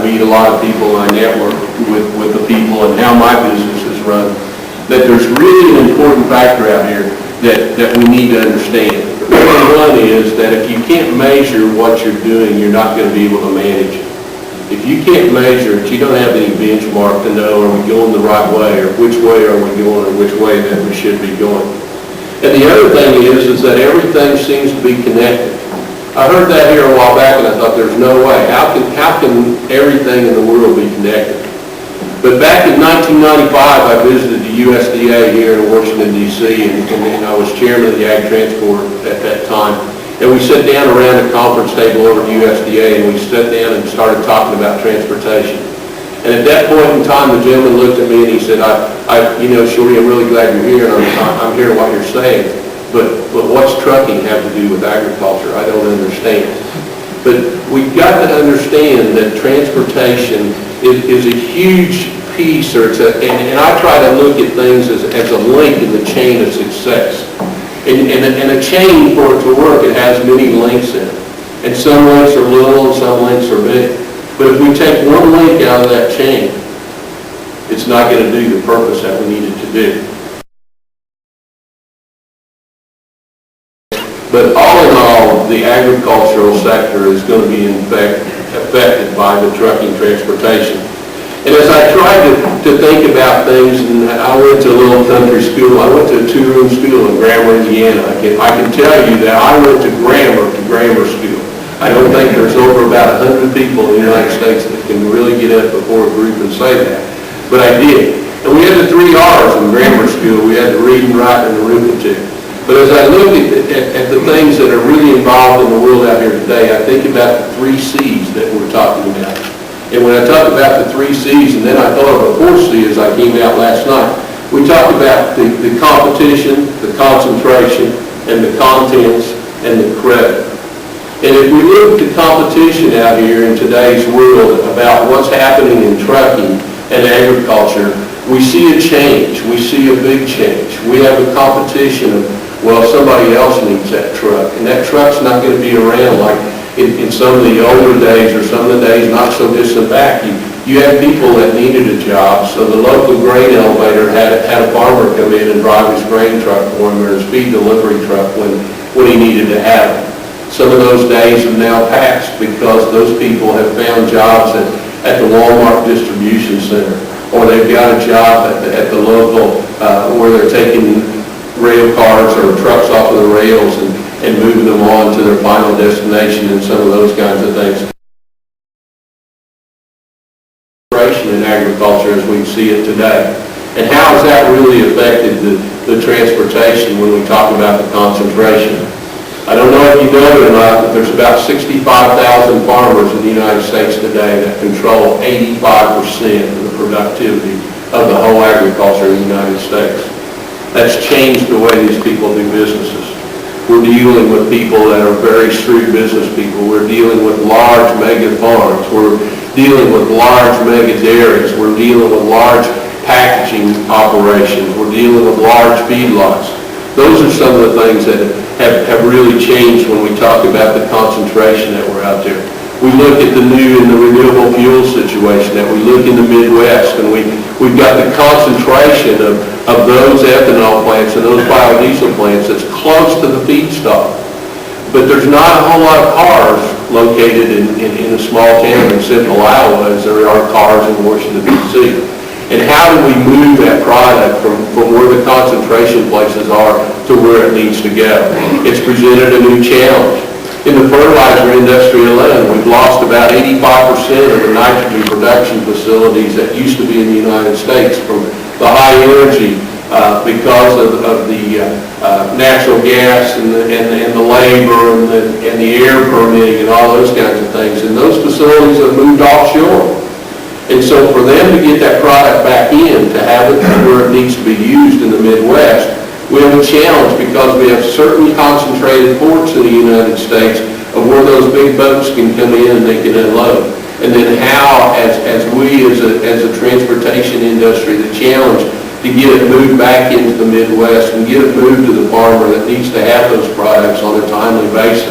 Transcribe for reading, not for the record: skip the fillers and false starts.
meet a lot of people, and I network with the people and how my business is run, that there's really an important factor out here that we need to understand. Number one is that if you can't measure what you're doing, you're not going to be able to manage it. If you can't measure it, you don't have any benchmark to know, are we going the right way, or which way are we going, or which way that we should be going. And the other thing is that everything seems to be connected. I heard that here a while back, and I thought there's no way. How can everything in the world be connected? But back in 1995, I visited the USDA here in Washington, D.C., and I was chairman of the Ag Transport at that time. And we sat down around a conference table over at USDA, and we sat down and started talking about transportation. And at that point in time, the gentleman looked at me and he said, Shorty, I'm really glad you're here, and I'm hearing what you're saying. But what's trucking have to do with agriculture? I don't understand. But we've got to understand that transportation is a huge piece, and I try to look at things as a link in the chain of success. And a chain, for it to work, it has many links in it. And some links are little and some links are big. But if we take one link out of that chain, it's not going to do the purpose that we need it to do. But all in all, the agricultural sector is going to be affected by the trucking transportation. And as I tried to think about things, and I went to a little country school. I went to a 2-room school in Grammar, Indiana. I can tell you that I went to grammar school. I don't think there's over about 100 people in the United States that can really get up before a group and say that. But I did. And we had the 3 R's in grammar school. We had to read and write and arithmetic. But as I look at the things that are really involved in the world out here today, I think about the 3 C's that we're talking about. And when I talk about the 3 C's, and then I thought of a 4th C as I came out last night, we talked about the competition, the concentration, and the contents, and the credit. And if we look at the competition out here in today's world about what's happening in trucking and agriculture, we see a change. We see a big change. We have a competition of, well, somebody else needs that truck, and that truck's not going to be around like in some of the older days or some of the days not so distant back. You had people that needed a job, so the local grain elevator had a farmer come in and drive his grain truck for him, or his feed delivery truck when he needed to have it. Some of those days have now passed because those people have found jobs at the Walmart distribution center, or they've got a job at the local where they're taking rail cars or trucks off of the rails and moving them on to their final destination, and some of those kinds of things. In agriculture as we see it today. And how has that really affected the transportation when we talk about the concentration? I don't know if you know it or not, but there's about 65,000 farmers in the United States today that control 85% of the productivity of the whole agriculture in the United States. That's changed the way these people do businesses. We're dealing with people that are very shrewd business people. We're dealing with large mega farms. We're dealing with large mega dairies. We're dealing with large packaging operations. We're dealing with large feedlots. Those are some of the things that have really changed when we talk about the concentration that we're out there. We look at the new and the renewable fuel situation, that we look in the Midwest, and we've got the concentration of those ethanol plants and those biodiesel plants that's close to the feedstock. But there's not a whole lot of cars located in a small town in central Iowa as there are cars in Washington, D.C. And how do we move that product from where the concentration places are to where it needs to go? It's presented a new challenge. In the fertilizer industry alone, we've lost about 85% of the nitrogen production facilities that used to be in the United States from the high energy because of the natural gas and the labor and the air permitting and all those kinds of things. And those facilities have moved offshore. And so for them to get that product back in, to have it where it needs to be used in the Midwest, we have a challenge because we have certain concentrated ports in the United States of where those big boats can come in and they can unload. And then how, as we as a transportation industry, the challenge to get it moved back into the Midwest and get it moved to the farmer that needs to have those products on a timely basis.